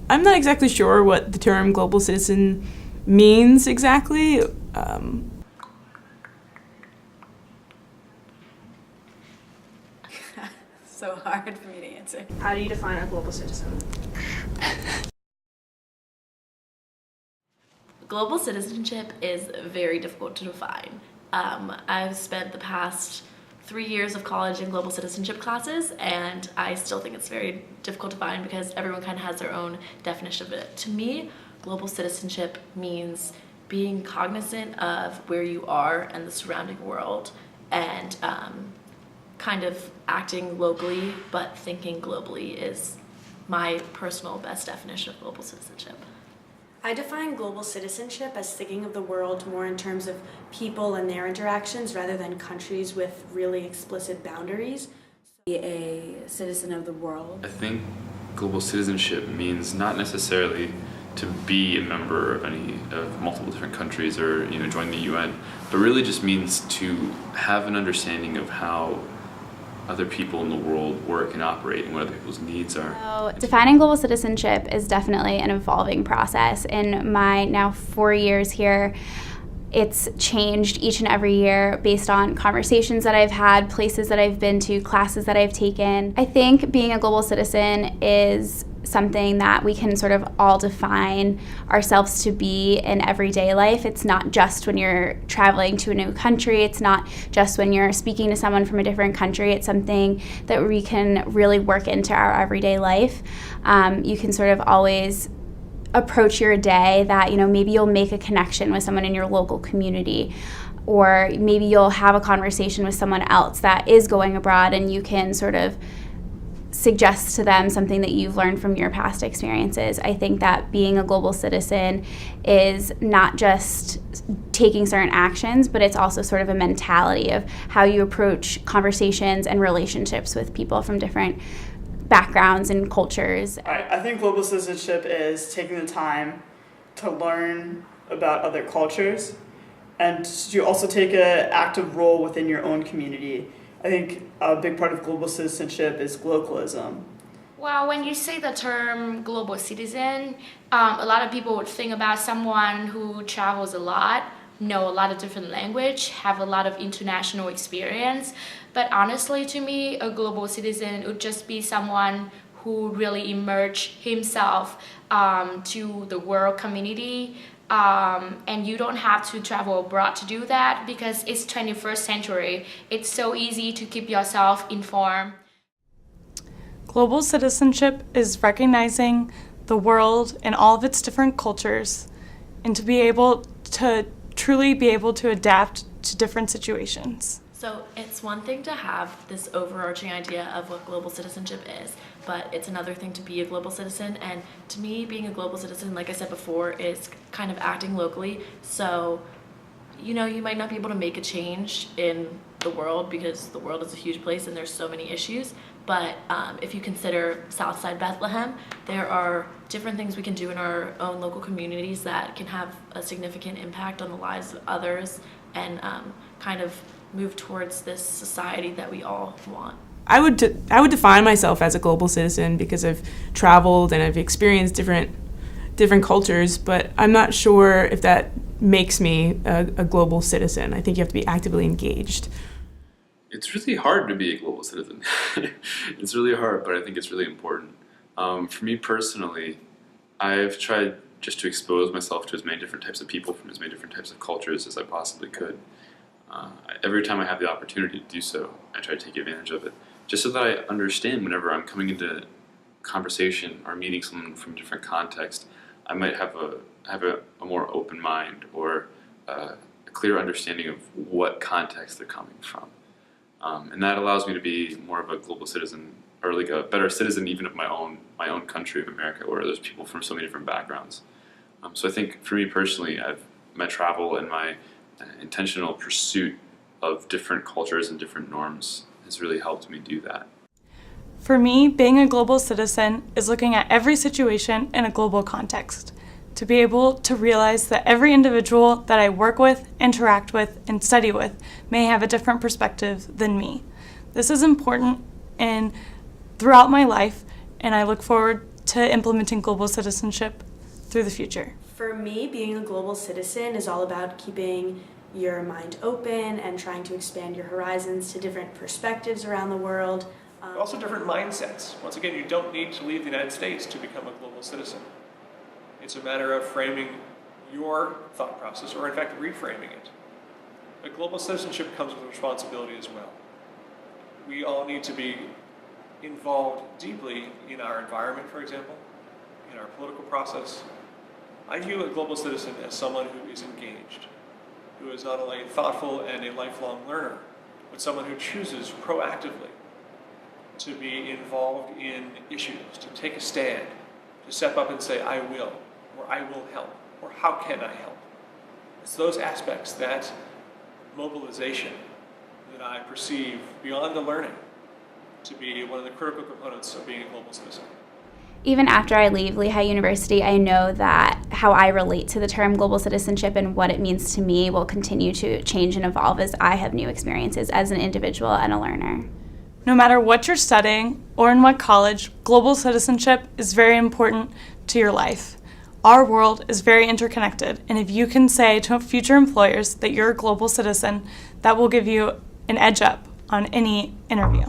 I'm not exactly sure what the term global citizen means exactly. So hard for me to answer. How do you define a global citizen? Global citizenship is very difficult to define. I've spent the past 3 years of college in global citizenship classes, and I still think it's very difficult to find because everyone kind of has their own definition of it. To me, global citizenship means being cognizant of where you are and the surrounding world, and kind of acting locally but thinking globally is my personal best definition of global citizenship. I define global citizenship as thinking of the world more in terms of people and their interactions rather than countries with really explicit boundaries. Be a citizen of the world. I think global citizenship means not necessarily to be a member of multiple different countries or join the UN, but really just means to have an understanding of how other people in the world work and operate and what other people's needs are. So defining global citizenship is definitely an evolving process. In my now 4 years here, it's changed each and every year based on conversations that I've had, places that I've been to, classes that I've taken. I think being a global citizen is something that we can sort of all define ourselves to be in everyday life. It's not just when you're traveling to a new country. It's not just when you're speaking to someone from a different country. It's something that we can really work into our everyday life. You can sort of always approach your day that, maybe you'll make a connection with someone in your local community, or maybe you'll have a conversation with someone else that is going abroad, and you can sort of suggest to them something that you've learned from your past experiences. I think that being a global citizen is not just taking certain actions, but it's also sort of a mentality of how you approach conversations and relationships with people from different backgrounds and cultures. I think global citizenship is taking the time to learn about other cultures and to also take an active role within your own community. I think a big part of global citizenship is globalism. Well, when you say the term global citizen, a lot of people would think about someone who travels a lot, know a lot of different language, have a lot of international experience. But honestly, to me, a global citizen would just be someone who really immerse himself to the world community. And you don't have to travel abroad to do that because it's 21st century. It's so easy to keep yourself informed. Global citizenship is recognizing the world and all of its different cultures, and to be able to truly be able to adapt to different situations. So it's one thing to have this overarching idea of what global citizenship is, but it's another thing to be a global citizen. And to me, being a global citizen, like I said before, is kind of acting locally. So, you might not be able to make a change in the world because the world is a huge place and there's so many issues. But if you consider Southside Bethlehem, there are different things we can do in our own local communities that can have a significant impact on the lives of others and kind of move towards this society that we all want. I would define myself as a global citizen because I've traveled and I've experienced different cultures, but I'm not sure if that makes me a global citizen. I think you have to be actively engaged. It's really hard to be a global citizen. It's really hard, but I think it's really important. For me personally, I've tried just to expose myself to as many different types of people from as many different types of cultures as I possibly could. Every time I have the opportunity to do so, I try to take advantage of it, just so that I understand whenever I'm coming into conversation or meeting someone from a different context, I might have a more open mind or a clear understanding of what context they're coming from. And that allows me to be more of a global citizen, or like a better citizen even of my own country of America, where there's people from so many different backgrounds. So I think for me personally, my travel and my intentional pursuit of different cultures and different norms has really helped me do that. For me, being a global citizen is looking at every situation in a global context. to be able to realize that every individual that I work with, interact with, and study with may have a different perspective than me. This is important throughout my life, and I look forward to implementing global citizenship through the future. For me, being a global citizen is all about keeping your mind open and trying to expand your horizons to different perspectives around the world. Also different mindsets. Once again, you don't need to leave the United States to become a global citizen. It's a matter of framing your thought process, or in fact reframing it. But global citizenship comes with responsibility as well. We all need to be involved deeply in our environment, for example, in our political process. I view a global citizen as someone who is engaged, who is not only thoughtful and a lifelong learner, but someone who chooses proactively to be involved in issues, to take a stand, to step up and say, I will, or I will help, or how can I help? It's those aspects, that mobilization, that I perceive beyond the learning to be one of the critical components of being a global citizen. Even after I leave Lehigh University, I know that how I relate to the term global citizenship and what it means to me will continue to change and evolve as I have new experiences as an individual and a learner. No matter what you're studying or in what college, global citizenship is very important to your life. Our world is very interconnected, and if you can say to future employers that you're a global citizen, that will give you an edge up on any interview.